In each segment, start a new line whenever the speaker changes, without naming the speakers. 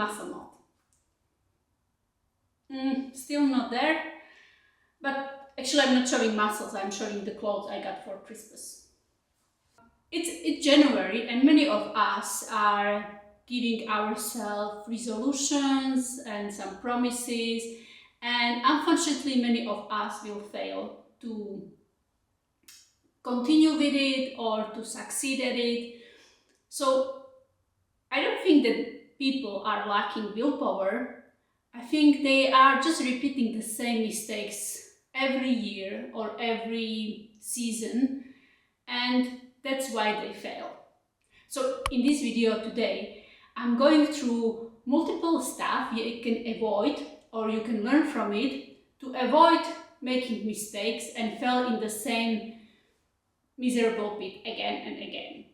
muscle knot. Still not there, but actually I'm not showing muscles, I'm showing the clothes I got for Christmas. It's January and many of us are giving ourselves resolutions and some promises, and unfortunately many of us will fail to continue with it or to succeed at it. So I don't think that people are lacking willpower. I think they are just repeating the same mistakes every year or every season, and that's why they fail. So in this video today, I'm going through multiple stuff you can avoid or you can learn from it to avoid making mistakes and fail in the same miserable pit again and again.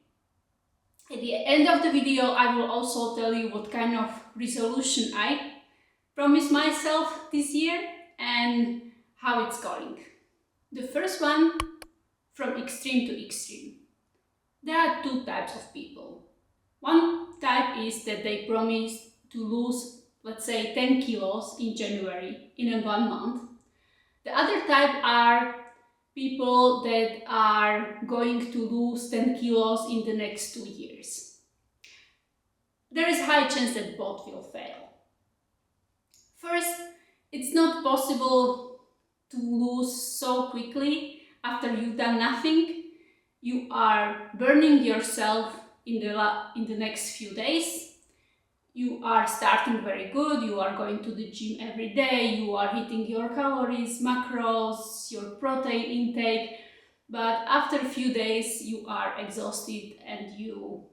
At the end of the video, I will also tell you what kind of resolution I promised myself this year and how it's going. The first one, from extreme to extreme. There are two types of people. One type is that they promise to lose, let's say, 10 kilos in January in 1 month. The other type are people that are going to lose 10 kilos in the next 2 years. There is a high chance that both will fail. First, it's not possible to lose so quickly after you've done nothing. You are burning yourself in the next few days. You are starting very good, you are going to the gym every day, you are hitting your calories, macros, your protein intake, but after a few days you are exhausted and you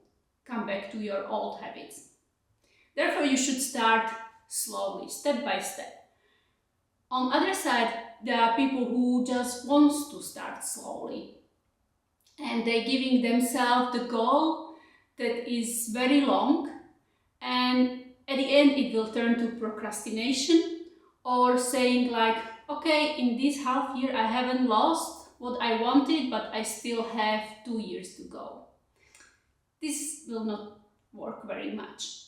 come back to your old habits. Therefore, you should start slowly, step by step. On the other side, there are people who just want to start slowly, and they're giving themselves the goal that is very long, and at the end it will turn to procrastination or saying like, okay, in this half year I haven't lost what I wanted, but I still have 2 years to go. This will not work very much.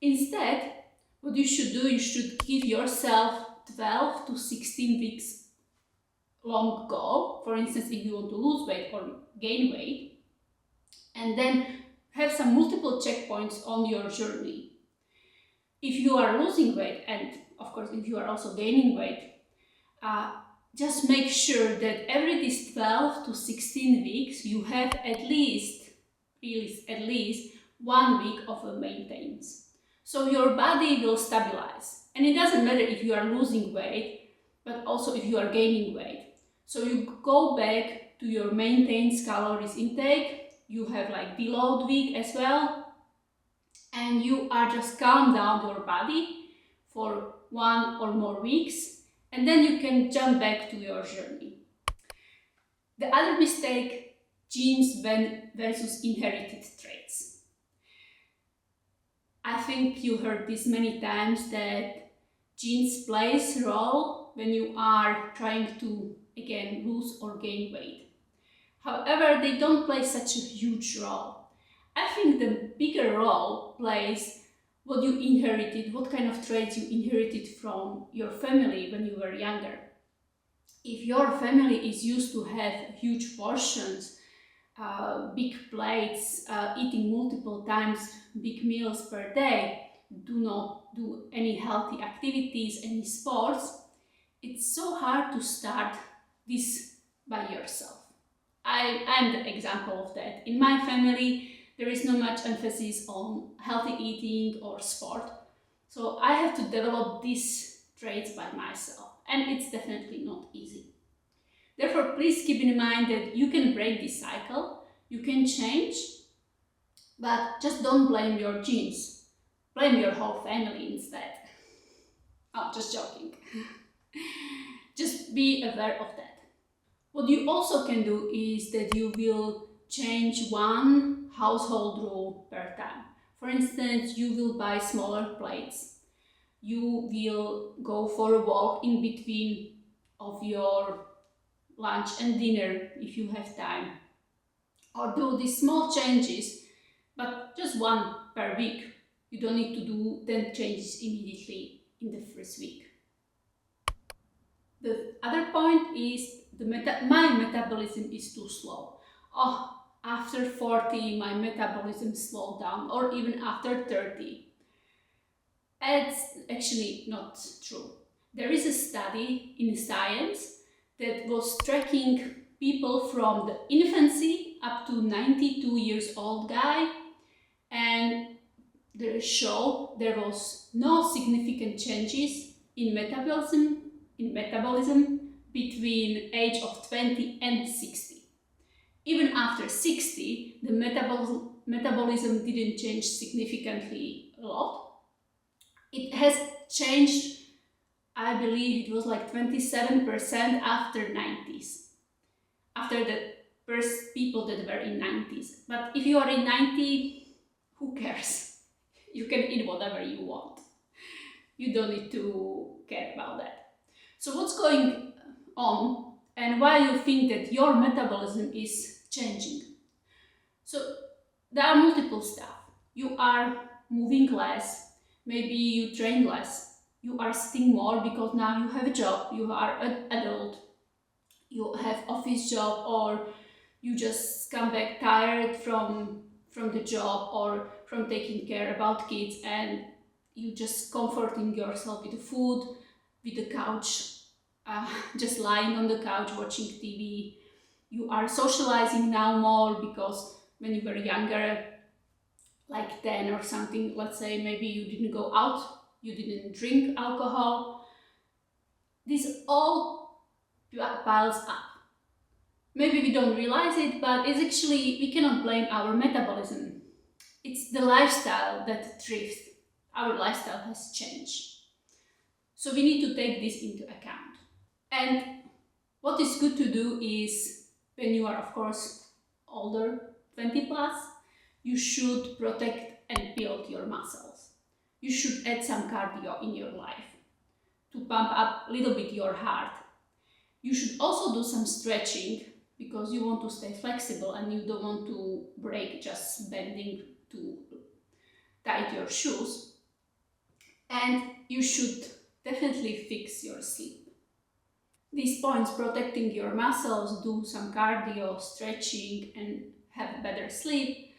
Instead, what you should do, you should give yourself 12 to 16 weeks long goal. For instance, if you want to lose weight or gain weight, and then have some multiple checkpoints on your journey. If you are losing weight, and of course if you are also gaining weight, just make sure that every these 12 to 16 weeks you have at least 1 week of a maintenance. So your body will stabilize. And it doesn't matter if you are losing weight, but also if you are gaining weight. So you go back to your maintenance calories intake, you have like deload week as well, and you are just calm down your body for 1 or more weeks, and then you can jump back to your journey. The other mistake, genes versus inherited traits. I think you heard this many times that genes plays a role when you are trying to again lose or gain weight. However, they don't play such a huge role. I think the bigger role plays what you inherited, what kind of traits you inherited from your family when you were younger. If your family is used to have huge portions, big plates, eating multiple times, big meals per day, do not do any healthy activities, any sports, it's so hard to start this by yourself. I'm the example of that. In my family, there is not much emphasis on healthy eating or sport. So I have to develop these traits by myself, and it's definitely not easy. Therefore, please keep in mind that you can break this cycle, you can change, but just don't blame your genes. Blame your whole family instead. Oh, just joking. Just be aware of that. What you also can do is that you will change one household rule per time. For instance, you will buy smaller plates. You will go for a walk in between of your lunch and dinner if you have time. Or do these small changes, but just one per week. You don't need to do 10 changes immediately in the first week. The other point is my metabolism is too slow. Oh, after 40 my metabolism slowed down, or even after 30. It's actually not true. There is a study in science that was tracking people from the infancy up to 92 years old guy, and they show there was no significant changes in metabolism between age of 20 and 60. Even after 60, the metabolism didn't change significantly a lot. It has changed, I believe it was like 27% after 90s, after the first people that were in 90s. But if you are in 90, who cares? You can eat whatever you want. You don't need to care about that. So what's going on and why you think that your metabolism is changing? So there are multiple stuff. You are moving less, maybe you train less, you are sitting more because now you have a job, you are an adult, you have office job, or you just come back tired from the job or from taking care about kids, and you just comforting yourself with the food, with the couch, just lying on the couch watching TV. You are socializing now more because when you were younger, like 10 or something, let's say, maybe you didn't go out, you didn't drink alcohol. This all piles up. Maybe we don't realize it, but it's actually, we cannot blame our metabolism. It's the lifestyle that drifts. Our lifestyle has changed. So we need to take this into account. And what is good to do is, when you are, of course, older, 20 plus, you should protect and build your muscles. You should add some cardio in your life to pump up a little bit your heart. You should also do some stretching because you want to stay flexible and you don't want to break just bending to tight your shoes. And you should definitely fix your sleep. These points, protecting your muscles, do some cardio, stretching, and have better sleep,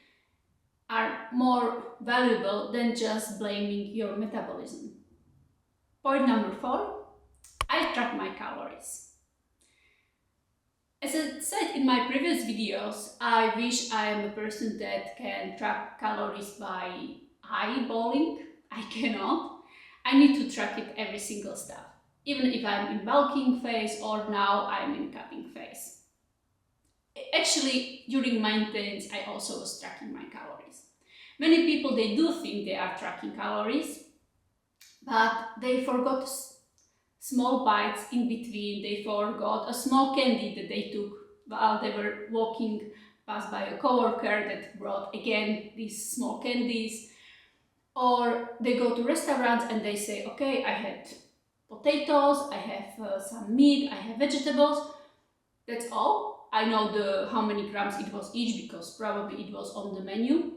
are more valuable than just blaming your metabolism. Point number 4, I track my calories. As I said in my previous videos, I wish I am a person that can track calories by eyeballing. I cannot. I need to track it every single step, even if I'm in bulking phase or now I'm in cutting phase. Actually, during maintenance, I also was tracking my calories. Many people, they do think they are tracking calories, but they forgot small bites in between. They forgot a small candy that they took while they were walking past by a coworker that brought again these small candies. Or they go to restaurants and they say, okay, I had potatoes, I have some meat, I have vegetables. That's all. I know how many grams it was each because probably it was on the menu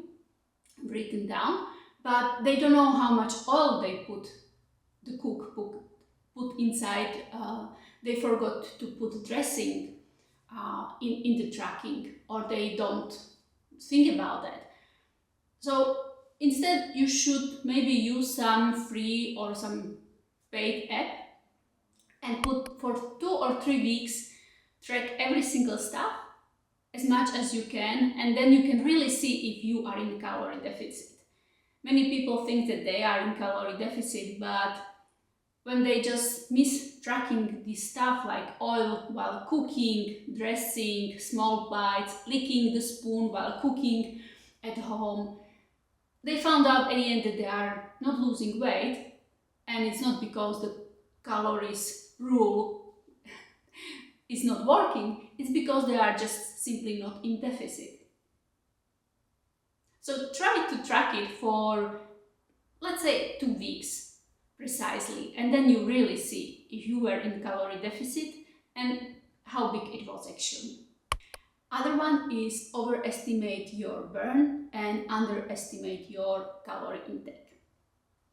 written down, but they don't know how much oil they put, the cook put inside. They forgot to put dressing in the tracking, or they don't think about that. So instead, you should maybe use some free or some paid app and put for 2 or 3 weeks, track every single step as much as you can, and then you can really see if you are in calorie deficit. Many people think that they are in calorie deficit, but when they just miss tracking this stuff like oil while cooking, dressing, small bites, licking the spoon while cooking at home, they found out at the end that they are not losing weight, and it's not because the calories rule is not working, it's because they are just simply not in deficit. So try to track it for, let's say, 2 weeks precisely, and then you really see if you were in calorie deficit and how big it was actually. Other one is overestimate your burn and underestimate your calorie intake.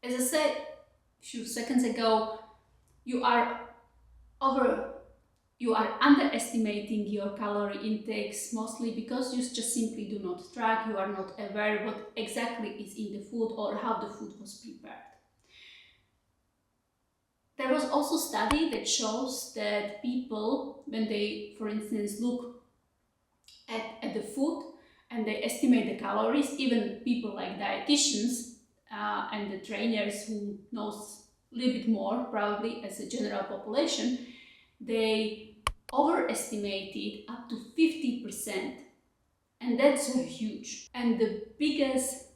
As I said a few seconds ago, you are underestimating your calorie intakes, mostly because you just simply do not track. You are not aware what exactly is in the food or how the food was prepared. There was also a study that shows that people, when they, for instance, look at the food and they estimate the calories, even people like dietitians and the trainers who knows a little bit more probably as a general population, they overestimated up to 50%, and that's huge. And the biggest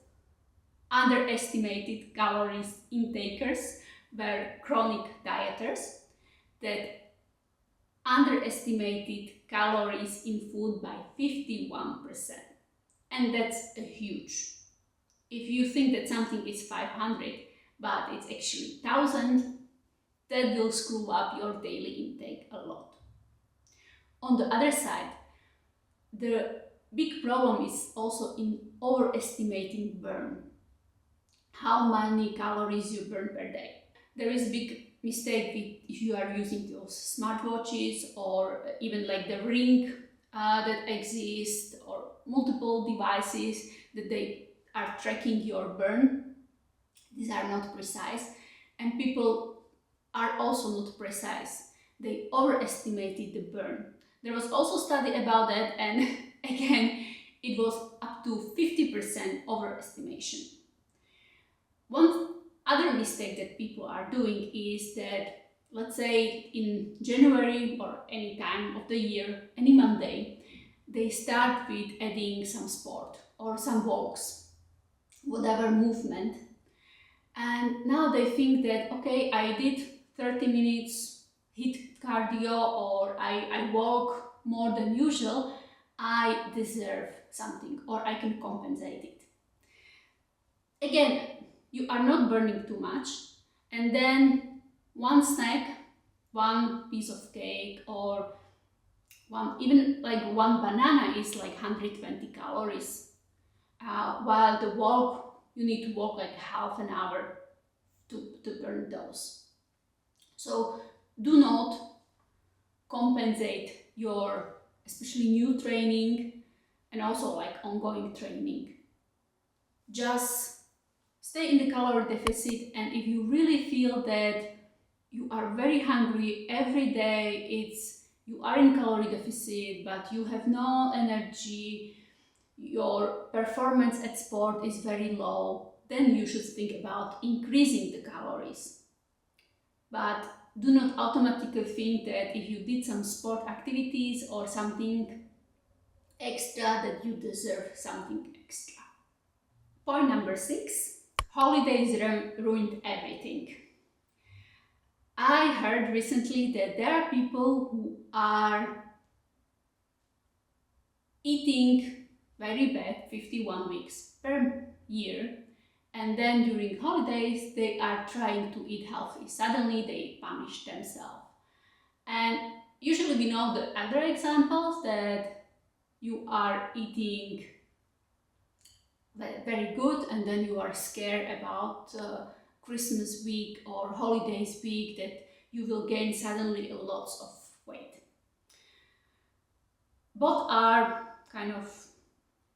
underestimated calories intakers were chronic dieters that underestimated calories in food by 51%. And that's a huge. If you think that something is 500, but it's actually 1000, that will screw up your daily intake a lot. On the other side, the big problem is also in overestimating burn. How many calories you burn per day. There is a big mistake if you are using those smartwatches or even like the ring that exists or multiple devices that they are tracking your burn. These are not precise, and people are also not precise. They overestimated the burn. There was also a study about that, and again, it was up to 50% overestimation. One other mistake that people are doing is that, let's say in January or any time of the year, any Monday, they start with adding some sport or some walks, whatever movement. And now they think that, okay, I did 30 minutes HIIT cardio or I walk more than usual, I deserve something or I can compensate it. Again, you are not burning too much, and then one snack, one piece of cake or even like one banana is like 120 calories, while the walk, you need to walk like half an hour to burn those. So do not compensate your, especially new training and also like ongoing training. Just stay in the calorie deficit, and if you really feel that you are very hungry every day, you are in calorie deficit but you have no energy, your performance at sport is very low, then you should think about increasing the calories. But do not automatically think that if you did some sport activities or something extra that you deserve something extra. Point number 6, holidays ruined everything. I heard recently that there are people who are eating very bad 51 weeks per year, and then during holidays they are trying to eat healthy. Suddenly they punish themselves. And usually we know the other examples that you are eating very good and then you are scared about Christmas week or holidays week that you will gain suddenly lots of weight. Both are kind of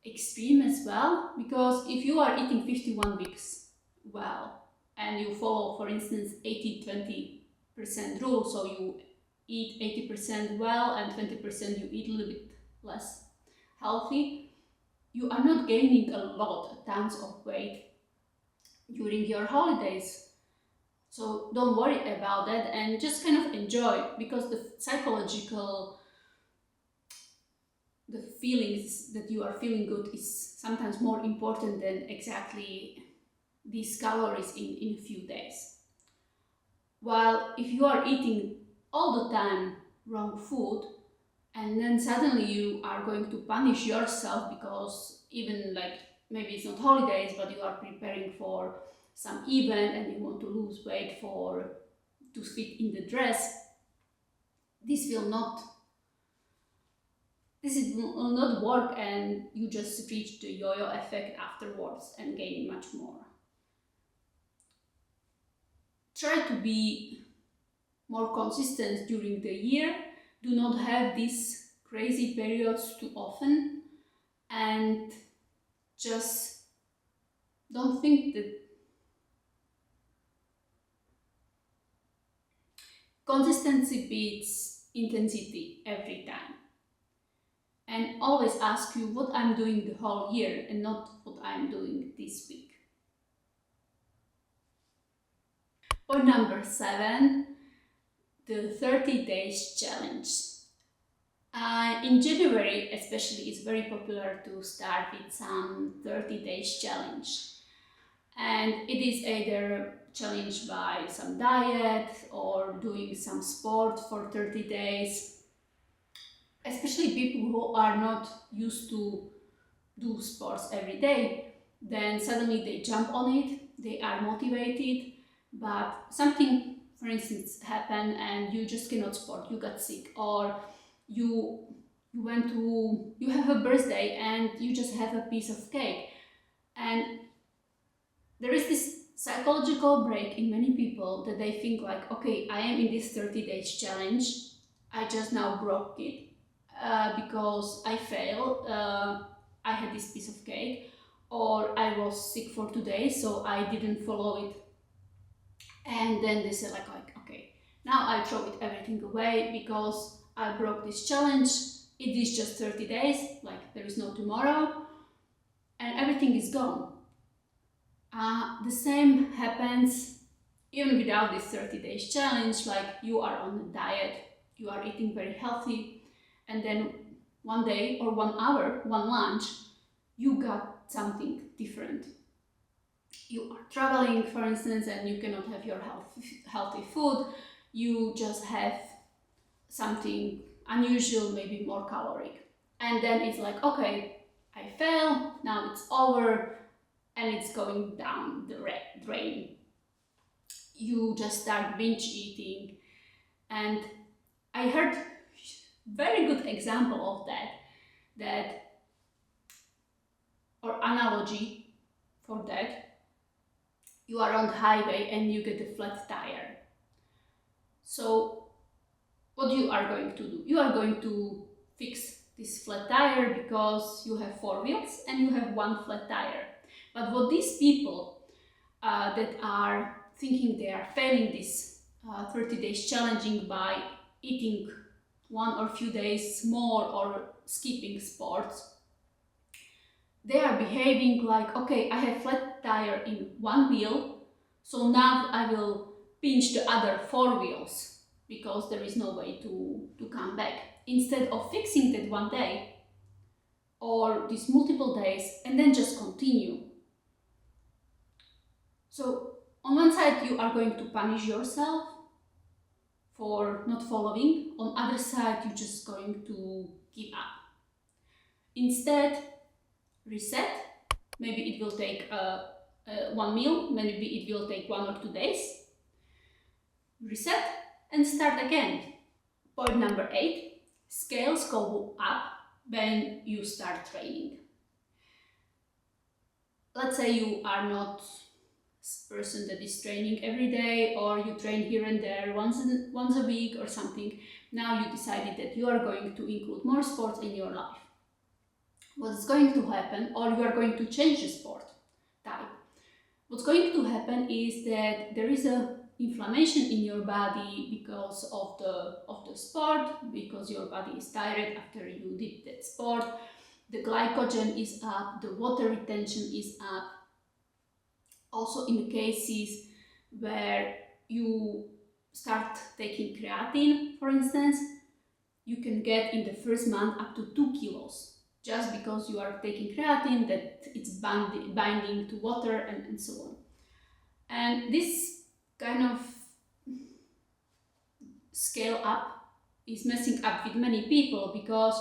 extreme as well, because if you are eating 51 weeks well and you follow, for instance, 80-20% rule, so you eat 80% well and 20% you eat a little bit less healthy, you are not gaining a lot, tons of weight during your holidays. So don't worry about that and just kind of enjoy, because the psychological, the feelings that you are feeling good is sometimes more important than exactly these calories in a few days. While if you are eating all the time wrong food, and then suddenly you are going to punish yourself because even like maybe it's not holidays but you are preparing for some event and you want to lose weight to fit in the dress, this will not work, and you just reach the yo-yo effect afterwards and gain much more. try to be more consistent during the year. Do not have these crazy periods too often, and just don't think that consistency beats intensity every time. And always ask you what I'm doing the whole year and not what I'm doing this week. Point number 7, the 30 days challenge. In January especially, it's very popular to start with some 30 days challenge. And it is either challenge by some diet or doing some sport for 30 days. Especially people who are not used to do sports every day, then suddenly they jump on it, they are motivated, but something, for instance, happened and you just cannot sport, you got sick, or you have a birthday and you just have a piece of cake, and there is this psychological break in many people that they think like, okay, I am in this 30 days challenge, I just now broke it because I failed, I had this piece of cake, or I was sick for 2 days so I didn't follow it, and then they say like okay, now I throw it everything away because I broke this challenge, it is just 30 days, like there is no tomorrow, and everything is gone. The same happens even without this 30 days challenge, like you are on a diet, you are eating very healthy, and then one day or 1 hour, one lunch, you got something different. You are traveling, for instance, and you cannot have your healthy food, you just have something unusual, maybe more caloric. And then it's like, okay, I fail, now it's over, and it's going down the drain. You just start binge eating. And I heard very good example of that or analogy for that. You are on the highway and you get a flat tire. So what you are going to do? You are going to fix this flat tire because you have 4 wheels and you have 1 flat tire. But what these people that are thinking they are failing this 30 days challenging by eating 1 or few days more or skipping sports, they are behaving like, okay, I have flat tire in 1 wheel, so now I will pinch the other 4 wheels because there is no way to come back, instead of fixing that 1 day or these multiple days and then just continue. So on one side you are going to punish yourself for not following, on other side you're just going to give up. Instead, reset. Maybe it will take 1 meal, maybe it will take 1 or 2 days. Reset and start again. Point number 8, scales go up when you start training. Let's say you are not a person that is training every day, or you train here and there once a week or something. Now you decided that you are going to include more sports in your life. What's going to happen, or you are going to change the sport type. What's going to happen is that there is a inflammation in your body because of the sport, because your body is tired after you did that sport. The glycogen is up, the water retention is up. Also in the cases where you start taking creatine, for instance, you can get in the first month up to 2 kilos, just because you are taking creatine, that it's binding to water and so on. And this kind of scale up is messing up with many people, because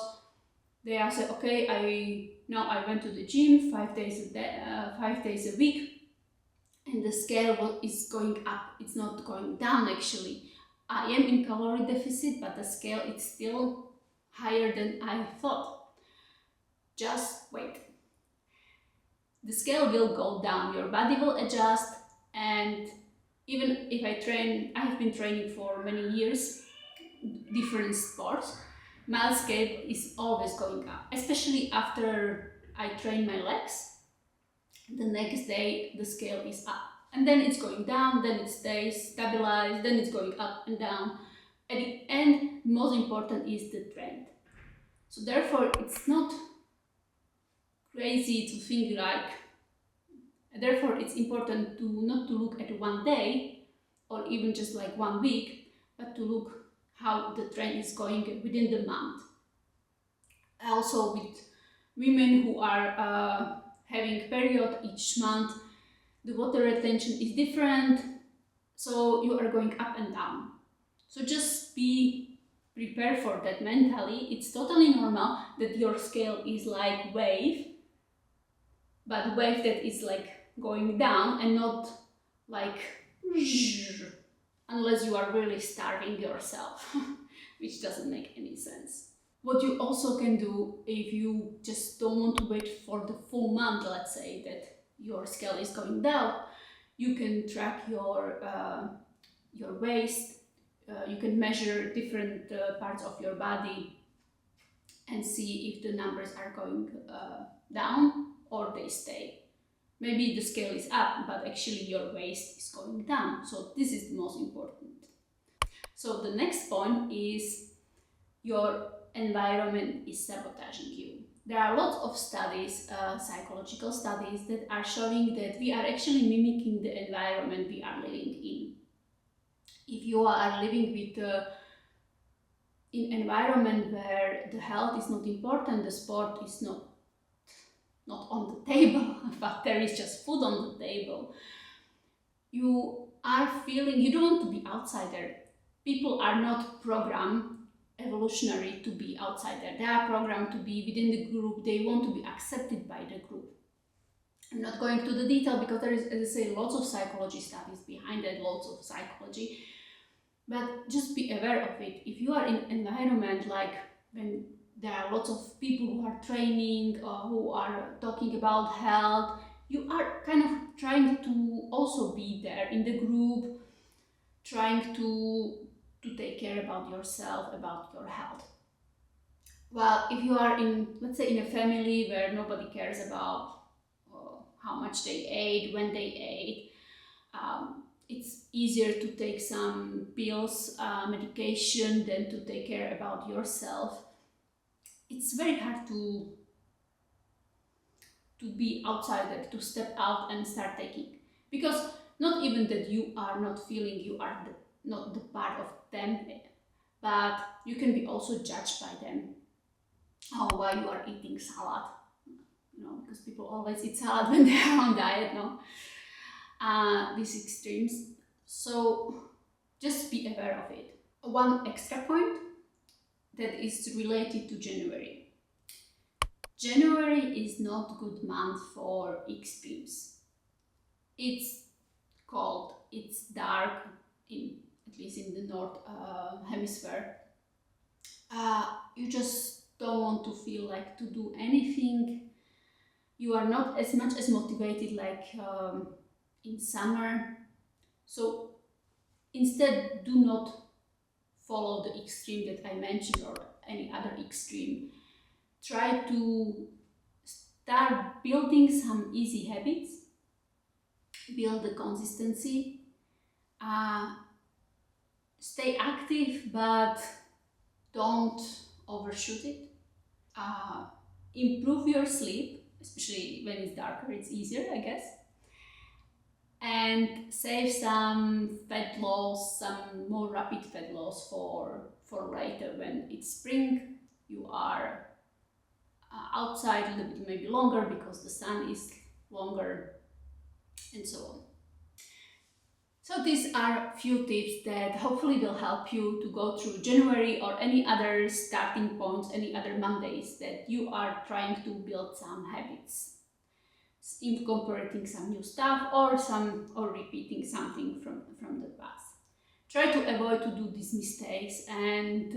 they are saying, okay, I went to the gym 5 days a week, and the scale is going up, it's not going down actually. I am in calorie deficit, but the scale is still higher than I thought. Just wait. The scale will go down, your body will adjust, and Even if I have been training for many years, different sports, my scale is always going up, especially after I train my legs. The next day the scale is up, and then it's going down, then it stays stabilized, then it's going up and down. At the end, most important is the trend. So therefore it's not crazy to think like, therefore it's important to not to look at one day or even just like 1 week, but to look how the trend is going within the month. Also with women who are having period each month, the water retention is different, so you are going up and down. So just be prepared for that mentally. It's totally normal that your scale is like wave, but wave that is like going down and not like unless you are really starving yourself, which doesn't make any sense. What you also can do, if you just don't want to wait for the full month, let's say that your scale is going down, you can track your waist. You can measure different parts of your body and see if the numbers are going down or they stay. Maybe the scale is up, but actually your waist is going down. So this is the most important. So the next point is your environment is sabotaging you. There are lots of studies, psychological studies, that are showing that we are actually mimicking the environment we are living in. If you are living with in environment where the health is not important, the sport is not on the table, but there is just food on the table, you are feeling you don't want to be outsider. People are not programmed evolutionary to be outsider. They are programmed to be within the group. They want to be accepted by the group. I'm not going to the detail because there is, as I say, lots of psychology studies behind it, lots of psychology. But just be aware of it. If you are in an environment like when there are lots of people who are training or who are talking about health, you are kind of trying to also be there in the group, trying to take care about yourself, about your health. Well, if you are in, let's say, in a family where nobody cares about how much they ate, when they ate, it's easier to take some pills, medication, than to take care about yourself. It's very hard to be outsider, to step out and start taking, because not even that you are not feeling you are not the part of them, but you can be also judged by them. Oh, why you are eating salad? Because people always eat salad when they are on diet, no? These extremes. So just be aware of it. One extra point that is related to January. January is not a good month for extremes. It's cold, it's dark, at least in the north hemisphere. You just don't want to feel like to do anything. You are not as much as motivated like in summer. So instead, do not follow the extreme that I mentioned or any other extreme. Try to start building some easy habits, build the consistency, stay active, but don't overshoot it. Improve your sleep, especially when it's darker, it's easier, I guess. And save some fat loss, some more rapid fat loss for later when it's spring. You are outside a little bit maybe longer because the sun is longer, and so on. So these are few tips that hopefully will help you to go through January or any other starting points, any other Mondays that you are trying to build some habits, incorporating some new stuff or repeating something from the past. Try to avoid to do these mistakes and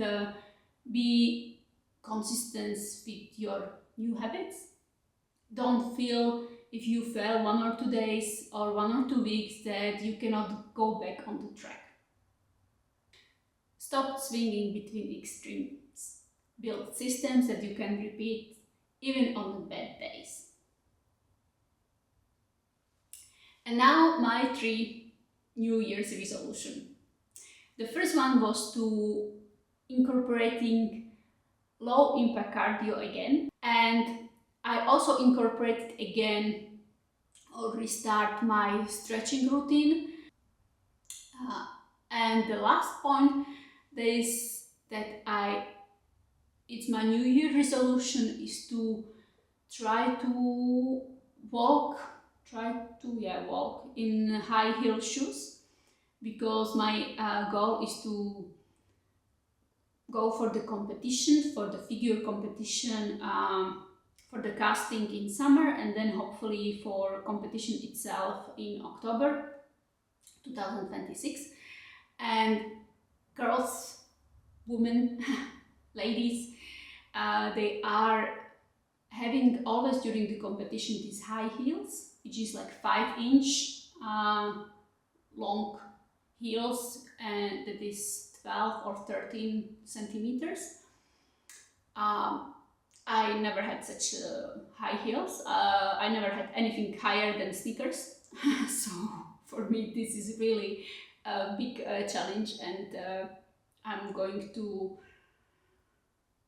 be consistent with your new habits. Don't feel if you fail 1 or 2 days or 1 or 2 weeks, that you cannot go back on the track. Stop swinging between extremes. Build systems that you can repeat even on the bad days. And now my 3 New Year's resolution. The first one was to incorporating low impact cardio again, and I also incorporated again or restart my stretching routine. And the last point is that it's my New Year resolution is to try to walk in high heel shoes, because my goal is to go for the competition, for the figure competition, for the casting in summer, and then hopefully for competition itself in October 2026. And girls, women, ladies, they are having always during the competition these high heels, which is like 5-inch long heels, and that is 12 or 13 centimeters. I never had such high heels. I never had anything higher than sneakers. So for me this is really a big challenge, and I'm going to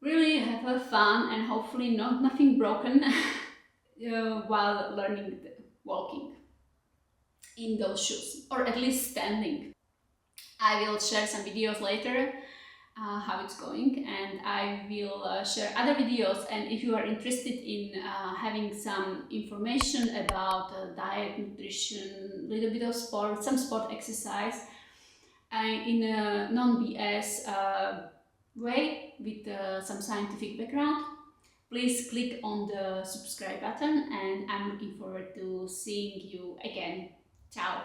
really have a fun and hopefully nothing broken while learning walking in those shoes, or at least standing. I will share some videos later how it's going, and I will share other videos. And if you are interested in having some information about diet, nutrition, little bit of sport, some sport exercise in a non-BS way with some scientific background, please click on the subscribe button, and I'm looking forward to seeing you again. Ciao!